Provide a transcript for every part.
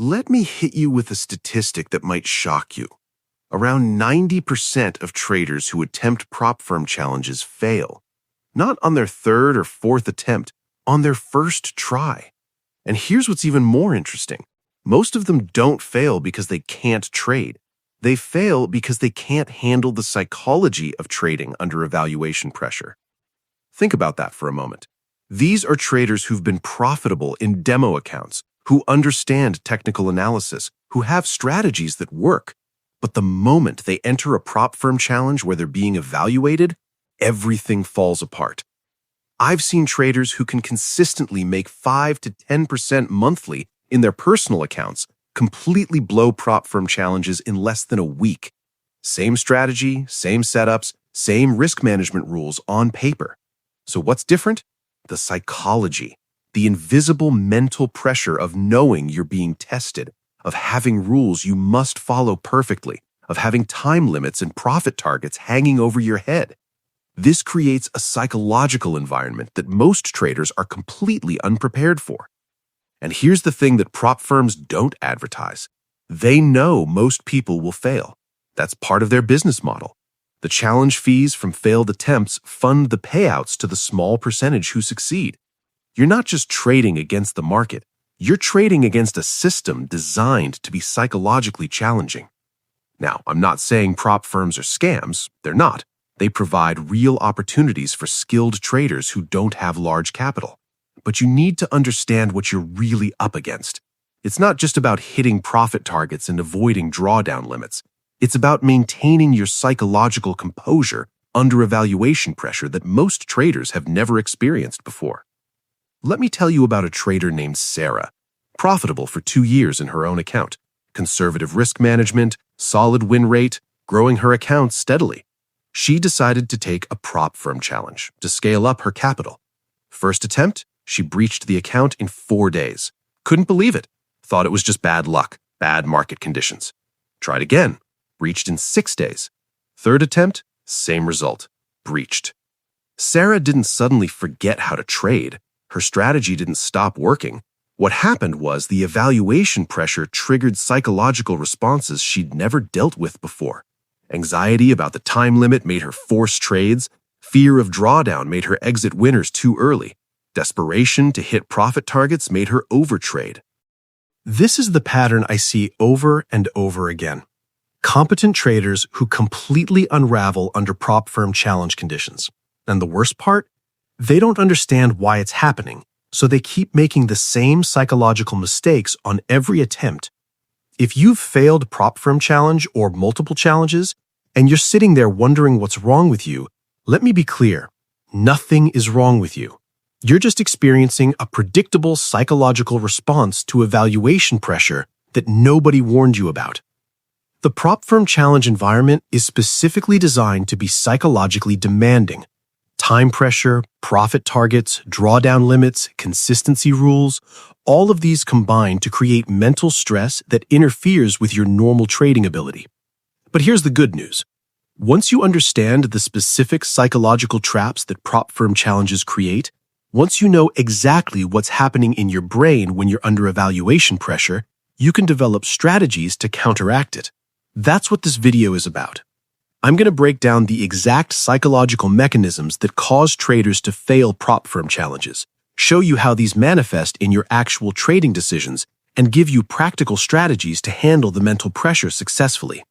Let me hit you with a statistic that might shock you. Around 90% of traders who attempt prop firm challenges fail. Not on their third or fourth attempt, on their first try. And here's what's even more interesting. Most of them don't fail because they can't trade. They fail because they can't handle the psychology of trading under evaluation pressure. Think about that for a moment. These are traders who've been profitable in demo accounts, who understand technical analysis, who have strategies that work. But the moment they enter a prop firm challenge where they're being evaluated, everything falls apart. I've seen traders who can consistently make 5 to 10% monthly in their personal accounts completely blow prop firm challenges in less than a week. Same strategy, same setups, same risk management rules on paper. So what's different? The psychology, the invisible mental pressure of knowing you're being tested, of having rules you must follow perfectly, of having time limits and profit targets hanging over your head. This creates a psychological environment that most traders are completely unprepared for. And here's the thing that prop firms don't advertise. They know most people will fail. That's part of their business model. The challenge fees from failed attempts fund the payouts to the small percentage who succeed. You're not just trading against the market. You're trading against a system designed to be psychologically challenging. Now, I'm not saying prop firms are scams. They're not. They provide real opportunities for skilled traders who don't have large capital. But you need to understand what you're really up against. It's not just about hitting profit targets and avoiding drawdown limits. It's about maintaining your psychological composure under evaluation pressure that most traders have never experienced before. Let me tell you about a trader named Sarah, profitable for 2 years in her own account, conservative risk management, solid win rate, growing her account steadily. She decided to take a prop firm challenge to scale up her capital. First attempt, she breached the account in 4 days. Couldn't believe it. Thought it was just bad luck, bad market conditions. Tried again, breached in 6 days. Third attempt, same result, breached. Sarah didn't suddenly forget how to trade. Her strategy didn't stop working. What happened was the evaluation pressure triggered psychological responses she'd never dealt with before. Anxiety about the time limit made her force trades. Fear of drawdown made her exit winners too early. Desperation to hit profit targets made her overtrade. This is the pattern I see over and over again. Competent traders who completely unravel under prop firm challenge conditions. And the worst part? They don't understand why it's happening, so they keep making the same psychological mistakes on every attempt. If you've failed prop firm challenge or multiple challenges, and you're sitting there wondering what's wrong with you, let me be clear. Nothing is wrong with you. You're just experiencing a predictable psychological response to evaluation pressure that nobody warned you about. The prop firm challenge environment is specifically designed to be psychologically demanding. Time pressure, profit targets, drawdown limits, consistency rules, all of these combine to create mental stress that interferes with your normal trading ability. But here's the good news. Once you understand the specific psychological traps that prop firm challenges create, once you know exactly what's happening in your brain when you're under evaluation pressure, you can develop strategies to counteract it. That's what this video is about. I'm going to break down the exact psychological mechanisms that cause traders to fail prop firm challenges, show you how these manifest in your actual trading decisions, and give you practical strategies to handle the mental pressure successfully.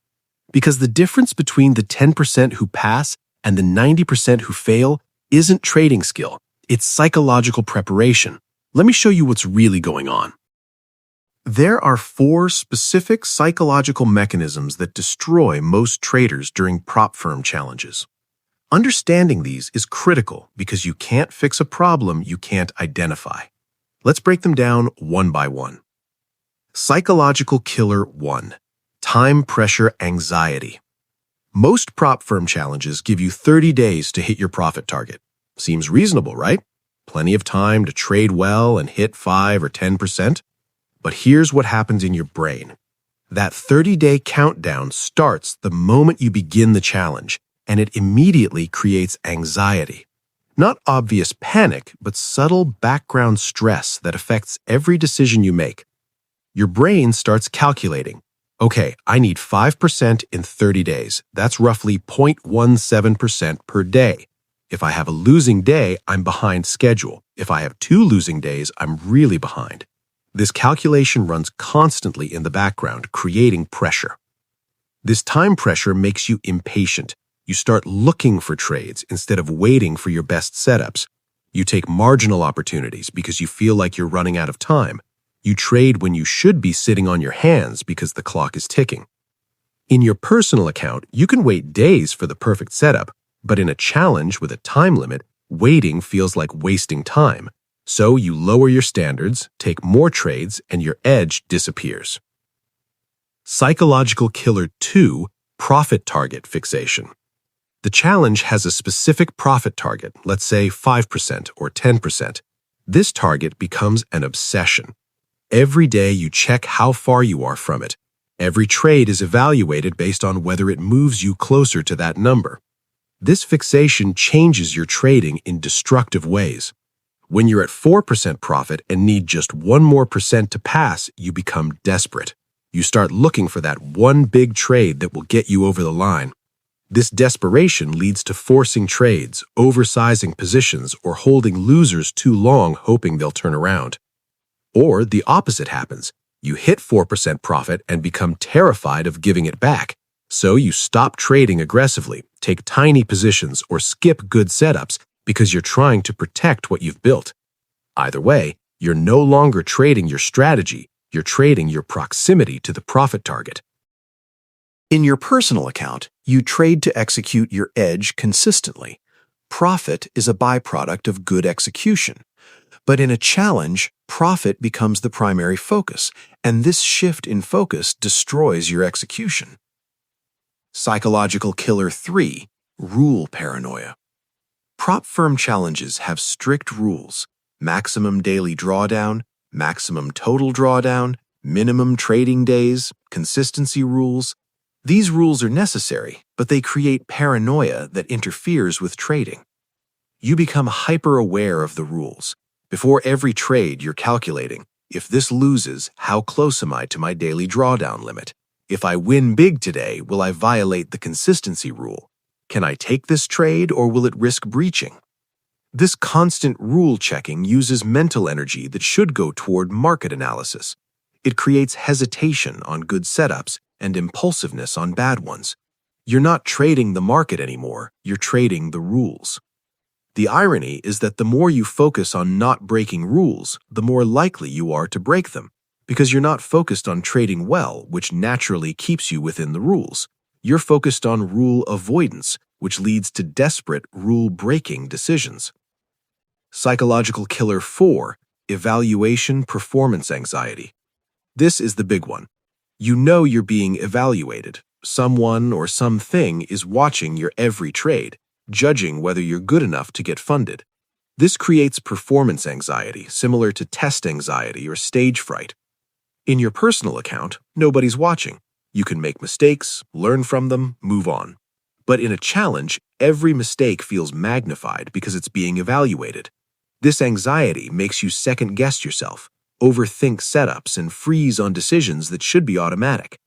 Because the difference between the 10% who pass and the 90% who fail isn't trading skill, it's psychological preparation. Let me show you what's really going on. There are 4 specific psychological mechanisms that destroy most traders during prop firm challenges. Understanding these is critical because you can't fix a problem you can't identify. Let's break them down one by one. Psychological killer 1. Time pressure anxiety. Most prop firm challenges give you 30 days to hit your profit target. Seems reasonable, right? Plenty of time to trade well and hit 5 or 10%. But here's what happens in your brain. That 30-day countdown starts the moment you begin the challenge, and it immediately creates anxiety. Not obvious panic, but subtle background stress that affects every decision you make. Your brain starts calculating. Okay, I need 5% in 30 days. That's roughly 0.17% per day. If I have a losing day, I'm behind schedule. If I have 2 losing days, I'm really behind. This calculation runs constantly in the background, creating pressure. This time pressure makes you impatient. You start looking for trades instead of waiting for your best setups. You take marginal opportunities because you feel like you're running out of time. You trade when you should be sitting on your hands because the clock is ticking. In your personal account, you can wait days for the perfect setup, but in a challenge with a time limit, waiting feels like wasting time. So you lower your standards, take more trades, and your edge disappears. Psychological killer 2, profit target fixation. The challenge has a specific profit target, let's say 5% or 10%. This target becomes an obsession. Every day you check how far you are from it. Every trade is evaluated based on whether it moves you closer to that number. This fixation changes your trading in destructive ways. When you're at 4% profit and need just 1 more percent to pass, you become desperate. You start looking for that one big trade that will get you over the line. This desperation leads to forcing trades, oversizing positions, or holding losers too long hoping they'll turn around. Or the opposite happens. You hit 4% profit and become terrified of giving it back. So you stop trading aggressively, take tiny positions, or skip good setups because you're trying to protect what you've built. Either way, you're no longer trading your strategy, you're trading your proximity to the profit target. In your personal account, you trade to execute your edge consistently. Profit is a byproduct of good execution. But in a challenge, profit becomes the primary focus, and this shift in focus destroys your execution. Psychological killer 3, rule paranoia. Prop firm challenges have strict rules: maximum daily drawdown, maximum total drawdown, minimum trading days, consistency rules. These rules are necessary, but they create paranoia that interferes with trading. You become hyper-aware of the rules. Before every trade, you're calculating, if this loses, how close am I to my daily drawdown limit? If I win big today, will I violate the consistency rule? Can I take this trade or will it risk breaching? This constant rule checking uses mental energy that should go toward market analysis. It creates hesitation on good setups and impulsiveness on bad ones. You're not trading the market anymore, you're trading the rules. The irony is that the more you focus on not breaking rules, the more likely you are to break them, because you're not focused on trading well, which naturally keeps you within the rules. You're focused on rule avoidance, which leads to desperate rule-breaking decisions. Psychological killer 4, evaluation performance anxiety. This is the big one. You know you're being evaluated. Someone or something is watching your every trade, judging whether you're good enough to get funded. This creates performance anxiety, similar to test anxiety or stage fright. In your personal account, nobody's watching. You can make mistakes, learn from them, move on. But in a challenge, every mistake feels magnified because it's being evaluated. This anxiety makes you second-guess yourself, overthink setups, and freeze on decisions that should be automatic.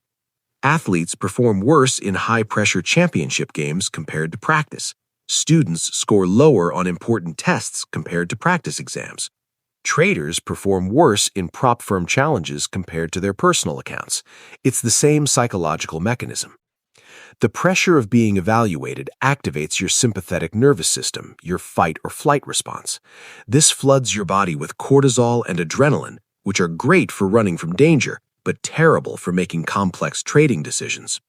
Athletes perform worse in high-pressure championship games compared to practice. Students score lower on important tests compared to practice exams. Traders perform worse in prop firm challenges compared to their personal accounts. It's the same psychological mechanism. The pressure of being evaluated activates your sympathetic nervous system, your fight or flight response. This floods your body with cortisol and adrenaline, which are great for running from danger, but terrible for making complex trading decisions.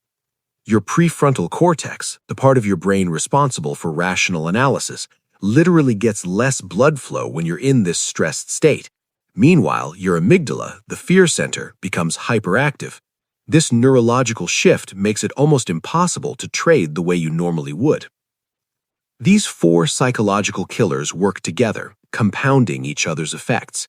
Your prefrontal cortex, the part of your brain responsible for rational analysis, literally gets less blood flow when you're in this stressed state. Meanwhile, your amygdala, the fear center, becomes hyperactive. This neurological shift makes it almost impossible to trade the way you normally would. These 4 psychological killers work together, compounding each other's effects.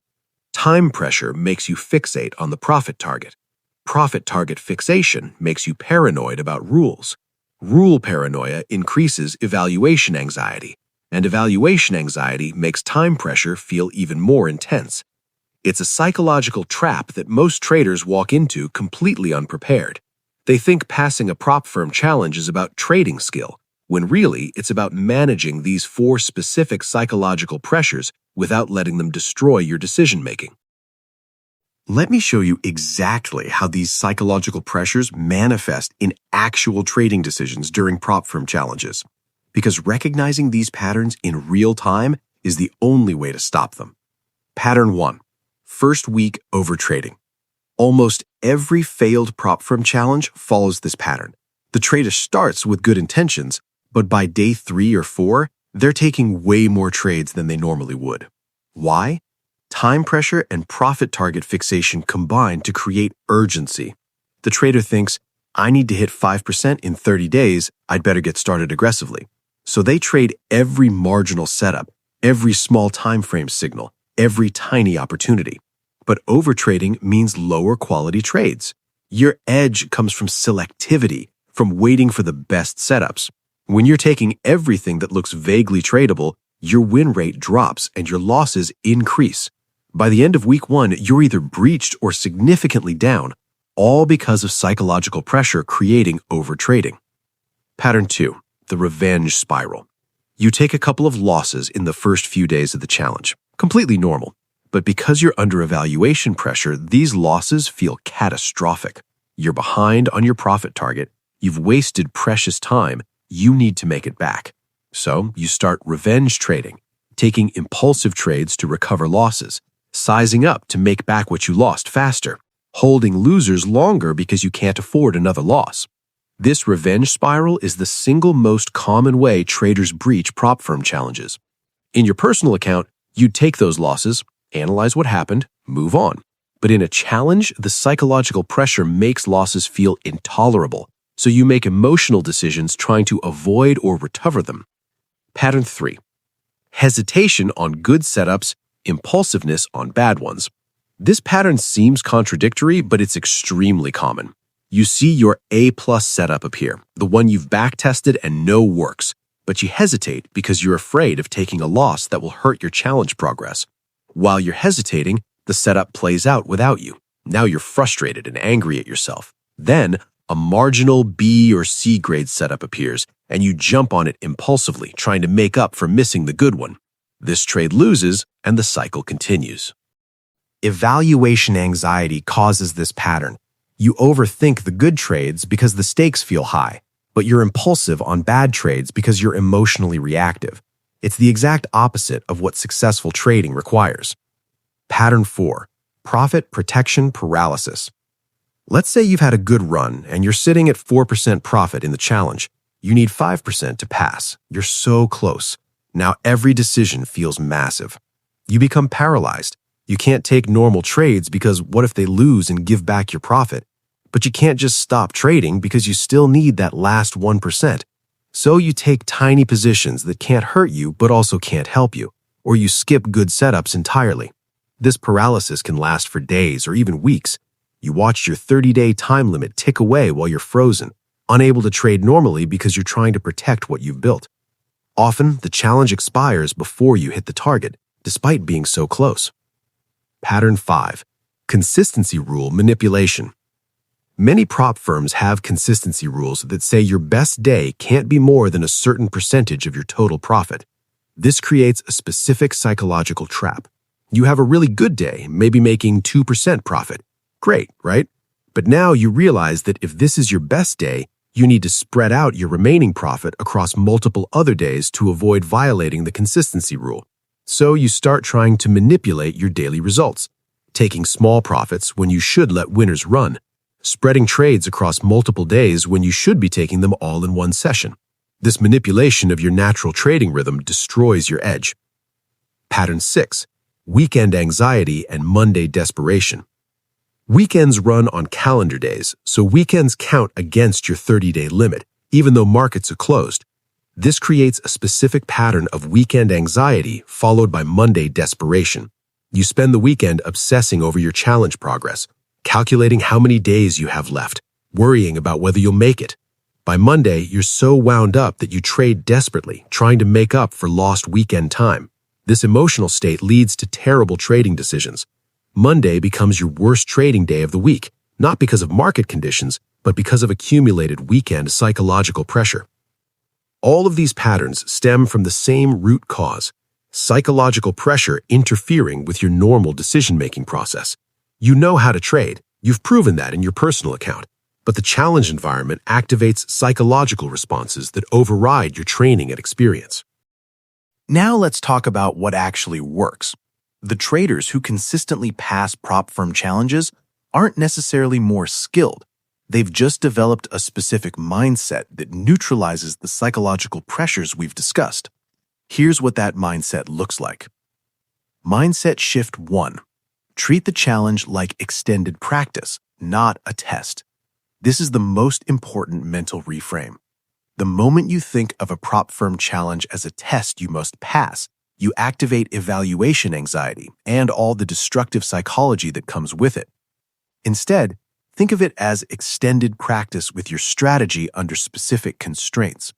Time pressure makes you fixate on the profit target. Profit target fixation makes you paranoid about rules. Rule paranoia increases evaluation anxiety, and evaluation anxiety makes time pressure feel even more intense. It's a psychological trap that most traders walk into completely unprepared. They think passing a prop firm challenge is about trading skill, when really it's about managing these 4 specific psychological pressures without letting them destroy your decision-making. Let me show you exactly how these psychological pressures manifest in actual trading decisions during prop firm challenges, because recognizing these patterns in real time is the only way to stop them. Pattern 1. First week overtrading. Almost every failed prop firm challenge follows this pattern. The trader starts with good intentions, but by day 3 or 4, they're taking way more trades than they normally would. Why? Time pressure and profit target fixation combine to create urgency. The trader thinks, I need to hit 5% in 30 days, I'd better get started aggressively. So they trade every marginal setup, every small time frame signal, every tiny opportunity. But overtrading means lower quality trades. Your edge comes from selectivity, from waiting for the best setups. When you're taking everything that looks vaguely tradable, your win rate drops and your losses increase. By the end of week 1, you're either breached or significantly down, all because of psychological pressure creating overtrading. Pattern 2, the revenge spiral. You take a couple of losses in the first few days of the challenge, completely normal. But because you're under evaluation pressure, these losses feel catastrophic. You're behind on your profit target, you've wasted precious time, you need to make it back. So you start revenge trading, taking impulsive trades to recover losses, sizing up to make back what you lost faster, holding losers longer because you can't afford another loss. This revenge spiral is the single most common way traders breach prop firm challenges. In your personal account, you'd take those losses, analyze what happened, move on. But in a challenge, the psychological pressure makes losses feel intolerable, so you make emotional decisions trying to avoid or recover them. Pattern 3. Hesitation on good setups, impulsiveness on bad ones. This pattern seems contradictory, but it's extremely common. You see your A+ setup appear, the one you've backtested and know works, but you hesitate because you're afraid of taking a loss that will hurt your challenge progress. While you're hesitating, the setup plays out without you. Now you're frustrated and angry at yourself. Then, a marginal B or C grade setup appears, and you jump on it impulsively, trying to make up for missing the good one. This trade loses, and the cycle continues. Evaluation anxiety causes this pattern. You overthink the good trades because the stakes feel high, but you're impulsive on bad trades because you're emotionally reactive. It's the exact opposite of what successful trading requires. Pattern 4. Profit protection paralysis. Let's say you've had a good run and you're sitting at 4% profit in the challenge. You need 5% to pass. You're so close. Now every decision feels massive. You become paralyzed. You can't take normal trades because what if they lose and give back your profit? But you can't just stop trading because you still need that last 1%. So you take tiny positions that can't hurt you but also can't help you, or you skip good setups entirely. This paralysis can last for days or even weeks. You watch your 30-day time limit tick away while you're frozen, unable to trade normally because you're trying to protect what you've built. Often, the challenge expires before you hit the target, despite being so close. Pattern 5. Consistency rule manipulation. Many prop firms have consistency rules that say your best day can't be more than a certain percentage of your total profit. This creates a specific psychological trap. You have a really good day, maybe making 2% profit. Great, right? But now you realize that if this is your best day, you need to spread out your remaining profit across multiple other days to avoid violating the consistency rule. So you start trying to manipulate your daily results, taking small profits when you should let winners run, spreading trades across multiple days when you should be taking them all in one session. This manipulation of your natural trading rhythm destroys your edge. Pattern 6. Weekend anxiety and Monday desperation. Weekends run on calendar days, so weekends count against your 30-day limit, even though markets are closed. This creates a specific pattern of weekend anxiety followed by Monday desperation. You spend the weekend obsessing over your challenge progress, calculating how many days you have left, worrying about whether you'll make it. By Monday, you're so wound up that you trade desperately, trying to make up for lost weekend time. This emotional state leads to terrible trading decisions. Monday becomes your worst trading day of the week, not because of market conditions, but because of accumulated weekend psychological pressure. All of these patterns stem from the same root cause: psychological pressure interfering with your normal decision-making process. You know how to trade. You've proven that in your personal account. But the challenge environment activates psychological responses that override your training and experience. Now let's talk about what actually works. The traders who consistently pass prop firm challenges aren't necessarily more skilled. They've just developed a specific mindset that neutralizes the psychological pressures we've discussed. Here's what that mindset looks like. Mindset shift 1. Treat the challenge like extended practice, not a test. This is the most important mental reframe. The moment you think of a prop firm challenge as a test you must pass, you activate evaluation anxiety and all the destructive psychology that comes with it. Instead, think of it as extended practice with your strategy under specific constraints.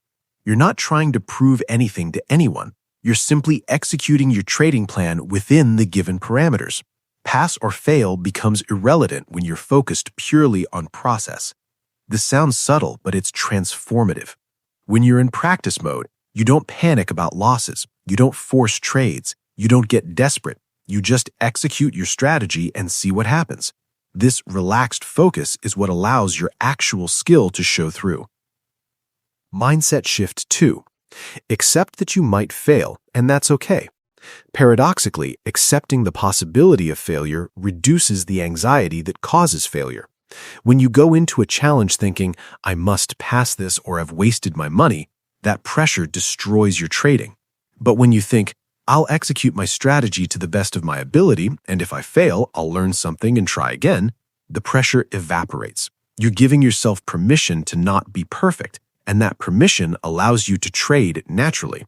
You're not trying to prove anything to anyone. You're simply executing your trading plan within the given parameters. Pass or fail becomes irrelevant when you're focused purely on process. This sounds subtle, but it's transformative. When you're in practice mode, you don't panic about losses. You don't force trades. You don't get desperate. You just execute your strategy and see what happens. This relaxed focus is what allows your actual skill to show through. Mindset shift 2. Accept that you might fail, and that's okay. Paradoxically, accepting the possibility of failure reduces the anxiety that causes failure. When you go into a challenge thinking, I must pass this or I've wasted my money, that pressure destroys your trading. But when you think, I'll execute my strategy to the best of my ability, and if I fail, I'll learn something and try again, the pressure evaporates. You're giving yourself permission to not be perfect, and that permission allows you to trade naturally.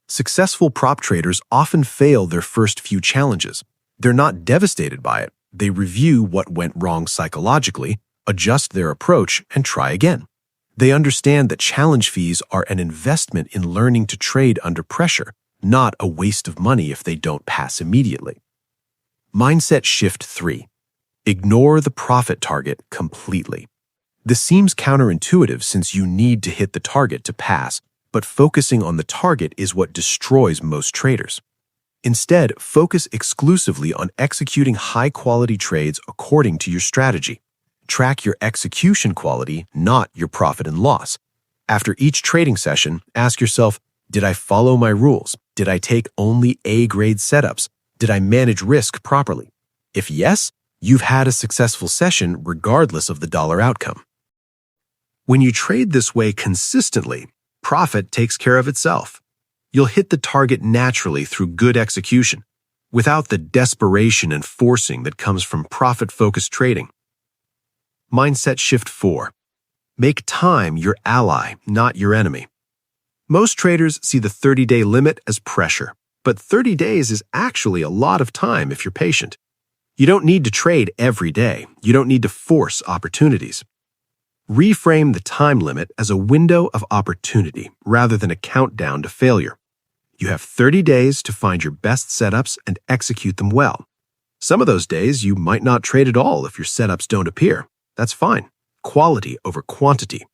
Successful prop traders often fail their first few challenges. They're not devastated by it. They review what went wrong psychologically, adjust their approach, and try again. They understand that challenge fees are an investment in learning to trade under pressure, not a waste of money if they don't pass immediately. Mindset shift 3. Ignore the profit target completely. This seems counterintuitive since you need to hit the target to pass, but focusing on the target is what destroys most traders. Instead, focus exclusively on executing high-quality trades according to your strategy. Track your execution quality, not your profit and loss. After each trading session, ask yourself, did I follow my rules? Did I take only A-grade setups? Did I manage risk properly? If yes, you've had a successful session regardless of the dollar outcome. When you trade this way consistently, profit takes care of itself. You'll hit the target naturally through good execution, without the desperation and forcing that comes from profit-focused trading. Mindset shift 4. Make time your ally, not your enemy. Most traders see the 30-day limit as pressure, but 30 days is actually a lot of time if you're patient. You don't need to trade every day. You don't need to force opportunities. Reframe the time limit as a window of opportunity rather than a countdown to failure. You have 30 days to find your best setups and execute them well. Some of those days you might not trade at all if your setups don't appear. That's fine. Quality over quantity.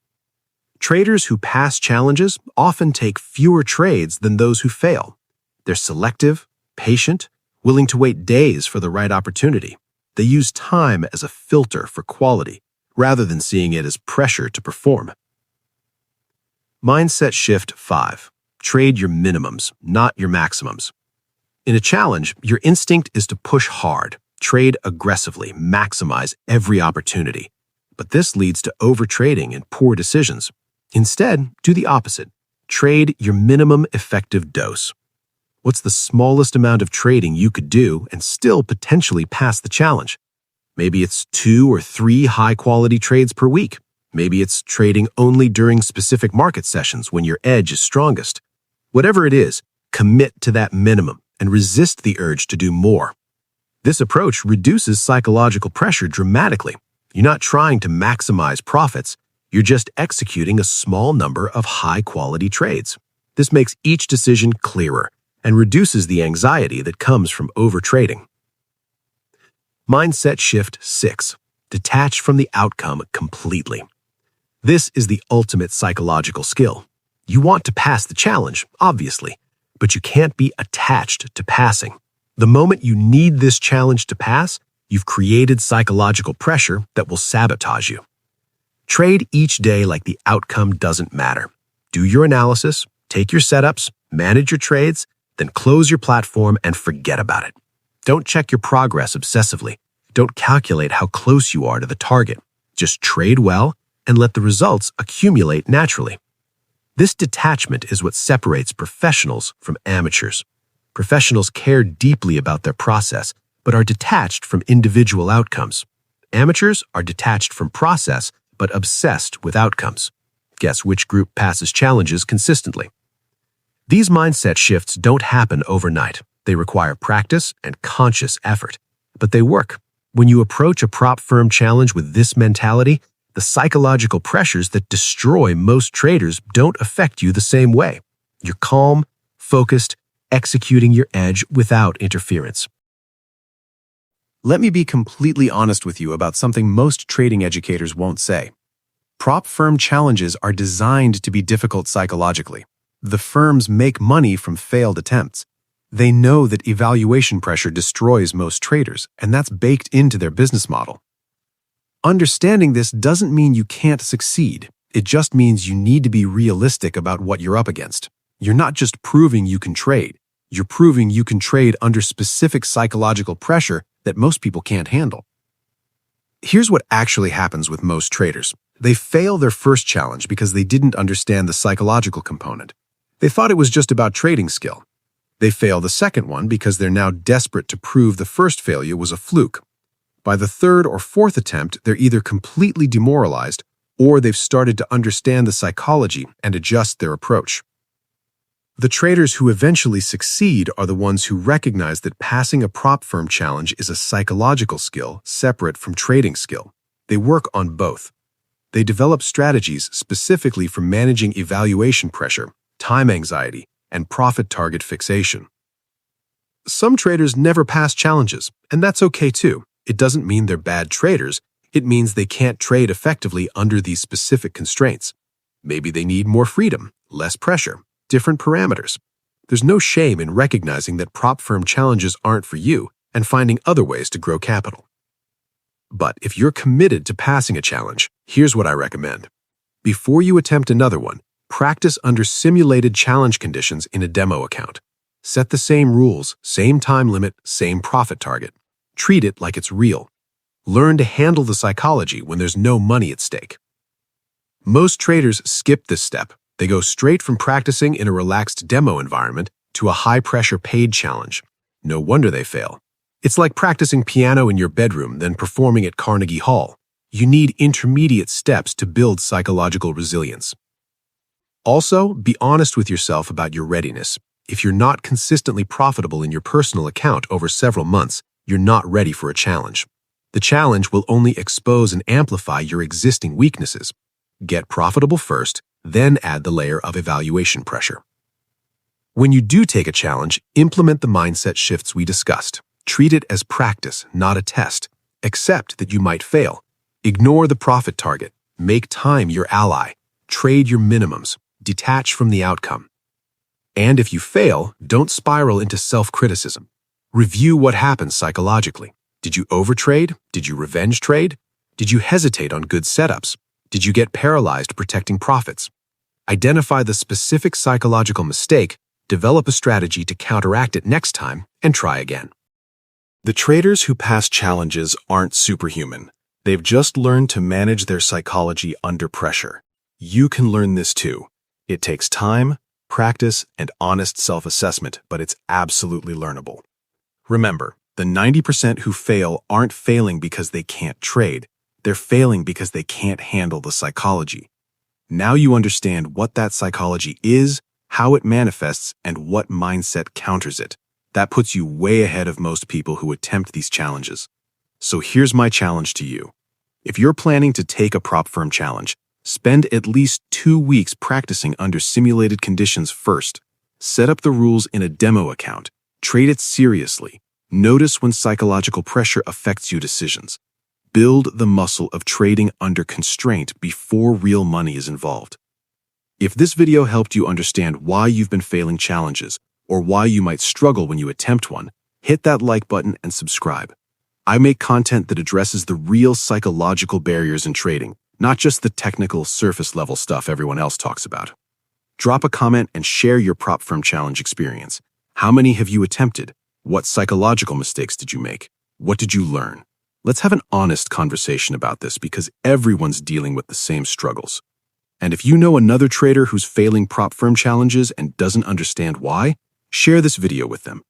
Traders who pass challenges often take fewer trades than those who fail. They're selective, patient, willing to wait days for the right opportunity. They use time as a filter for quality, rather than seeing it as pressure to perform. Mindset shift 5. Trade your minimums, not your maximums. In a challenge, your instinct is to push hard, trade aggressively, maximize every opportunity. But this leads to overtrading and poor decisions. Instead, do the opposite. Trade your minimum effective dose. What's the smallest amount of trading you could do and still potentially pass the challenge? Maybe it's 2 or 3 high-quality trades per week. Maybe it's trading only during specific market sessions when your edge is strongest. Whatever it is, commit to that minimum and resist the urge to do more. This approach reduces psychological pressure dramatically. You're not trying to maximize profits. You're just executing a small number of high-quality trades. This makes each decision clearer and reduces the anxiety that comes from overtrading. Mindset shift 6. Detach from the outcome completely. This is the ultimate psychological skill. You want to pass the challenge, obviously, but you can't be attached to passing. The moment you need this challenge to pass, you've created psychological pressure that will sabotage you. Trade each day like the outcome doesn't matter. Do your analysis, take your setups, manage your trades, then close your platform and forget about it. Don't check your progress obsessively. Don't calculate how close you are to the target. Just trade well and let the results accumulate naturally. This detachment is what separates professionals from amateurs. Professionals care deeply about their process, but are detached from individual outcomes. Amateurs are detached from process, but obsessed with outcomes. Guess which group passes challenges consistently? These mindset shifts don't happen overnight. They require practice and conscious effort, but they work. When you approach a prop firm challenge with this mentality, the psychological pressures that destroy most traders don't affect you the same way. You're calm, focused, executing your edge without interference. Let me be completely honest with you about something most trading educators won't say. Prop firm challenges are designed to be difficult psychologically. The firms make money from failed attempts. They know that evaluation pressure destroys most traders, and that's baked into their business model. Understanding this doesn't mean you can't succeed. It just means you need to be realistic about what you're up against. You're not just proving you can trade. You're proving you can trade under specific psychological pressure that most people can't handle. Here's what actually happens with most traders. They fail their first challenge because they didn't understand the psychological component. They thought it was just about trading skill. They fail the second one because they're now desperate to prove the first failure was a fluke. By the third or fourth attempt, they're either completely demoralized or they've started to understand the psychology and adjust their approach. The traders who eventually succeed are the ones who recognize that passing a prop firm challenge is a psychological skill separate from trading skill. They work on both. They develop strategies specifically for managing evaluation pressure, time anxiety, and profit target fixation. Some traders never pass challenges, and that's okay too. It doesn't mean they're bad traders. It means they can't trade effectively under these specific constraints. Maybe they need more freedom, less pressure, different parameters. There's no shame in recognizing that prop firm challenges aren't for you and finding other ways to grow capital. But if you're committed to passing a challenge, here's what I recommend. Before you attempt another one, practice under simulated challenge conditions in a demo account. Set the same rules, same time limit, same profit target. Treat it like it's real. Learn to handle the psychology when there's no money at stake. Most traders skip this step. They go straight from practicing in a relaxed demo environment to a high-pressure paid challenge. No wonder they fail. It's like practicing piano in your bedroom, then performing at Carnegie Hall. You need intermediate steps to build psychological resilience. Also, be honest with yourself about your readiness. If you're not consistently profitable in your personal account over several months, you're not ready for a challenge. The challenge will only expose and amplify your existing weaknesses. Get profitable first, then add the layer of evaluation pressure. When you do take a challenge, implement the mindset shifts we discussed. Treat it as practice, not a test. Accept that you might fail. Ignore the profit target. Make time your ally. Trade your minimums. Detach from the outcome. And if you fail, don't spiral into self-criticism. Review what happened psychologically. Did you overtrade? Did you revenge trade? Did you hesitate on good setups? Did you get paralyzed protecting profits? Identify the specific psychological mistake, develop a strategy to counteract it next time, and try again. The traders who pass challenges aren't superhuman. They've just learned to manage their psychology under pressure. You can learn this too. It takes time, practice, and honest self-assessment, but it's absolutely learnable. Remember, the 90% who fail aren't failing because they can't trade. They're failing because they can't handle the psychology. Now you understand what that psychology is, how it manifests, and what mindset counters it. That puts you way ahead of most people who attempt these challenges. So here's my challenge to you. If you're planning to take a prop firm challenge, spend at least 2 weeks practicing under simulated conditions first. Set up the rules in a demo account. Trade it seriously. Notice when psychological pressure affects your decisions. Build the muscle of trading under constraint before real money is involved. If this video helped you understand why you've been failing challenges or why you might struggle when you attempt one, hit that like button and subscribe. I make content that addresses the real psychological barriers in trading, not just the technical surface-level stuff everyone else talks about. Drop a comment and share your prop firm challenge experience. How many have you attempted? What psychological mistakes did you make? What did you learn? Let's have an honest conversation about this because everyone's dealing with the same struggles. And if you know another trader who's failing prop firm challenges and doesn't understand why, share this video with them.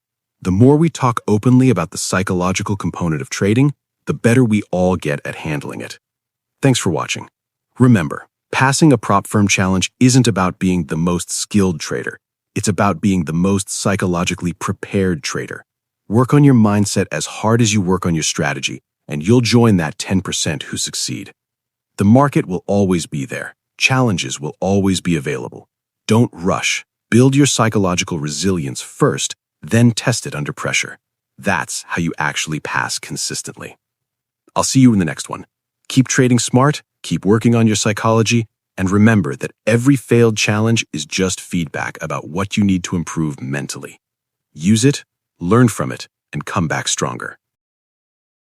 The more we talk openly about the psychological component of trading, the better we all get at handling it. Thanks for watching. Remember, passing a prop firm challenge isn't about being the most skilled trader. It's about being the most psychologically prepared trader. Work on your mindset as hard as you work on your strategy, and you'll join that 10% who succeed. The market will always be there. Challenges will always be available. Don't rush. Build your psychological resilience first, then test it under pressure. That's how you actually pass consistently. I'll see you in the next one. Keep trading smart, keep working on your psychology, and remember that every failed challenge is just feedback about what you need to improve mentally. Use it, learn from it, and come back stronger.